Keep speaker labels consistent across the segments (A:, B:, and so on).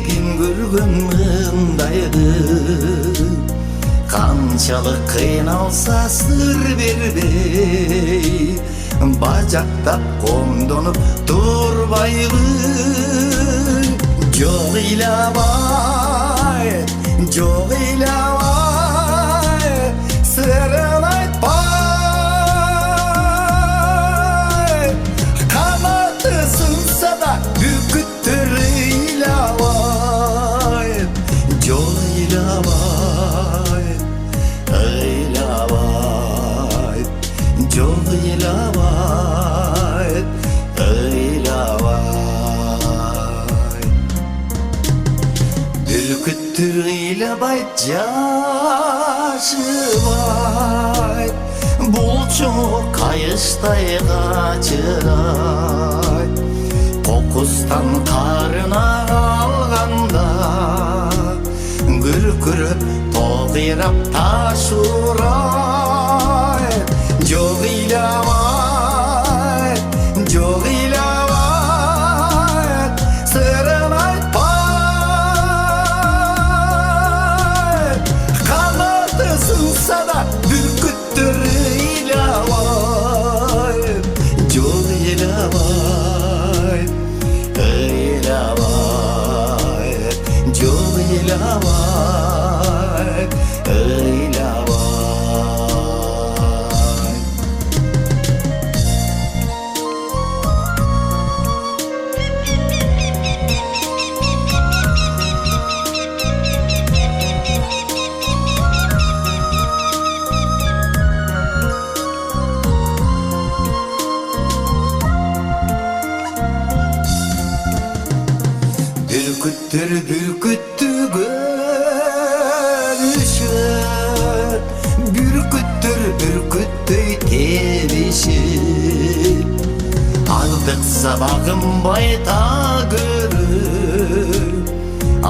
A: ким көргөн мындайды канчалык кыйналса сыр бербей бажактап комдонуп турбайбы жок ыйлабай жок ыйлабай сырын айтпай канаты сынса да бүркүттөр ыйлабай жок ыйлабай ыйлабай жок ыйлабай ыйлабай бүркүттөр ыйлабайт жашыбайт булчу кайыштай качырайт кокустан карына алганда күркүрөп тогуйрап таш урайт жок ыйлабайт жок ыйлабайт сырын айтпайт канаты сынса да бүркүттөр ыйлабайт жок ыйлабайт ыйлабайт жок ыйлабайт ыйлабайт бүркүттөр бүркүттү көрүшөт бүркүттөр бүркүттөй тебишип алдыкса багынбай тагырып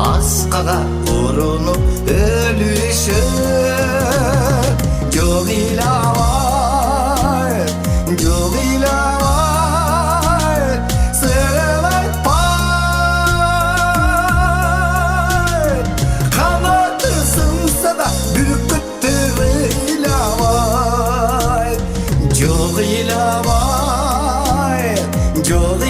A: аскага урунуп өлүшөт жок ыйлабай жок ыйлабай сырын айтпай канаты сынса да бүркүттөр ыйлабай жок ыйлабай жок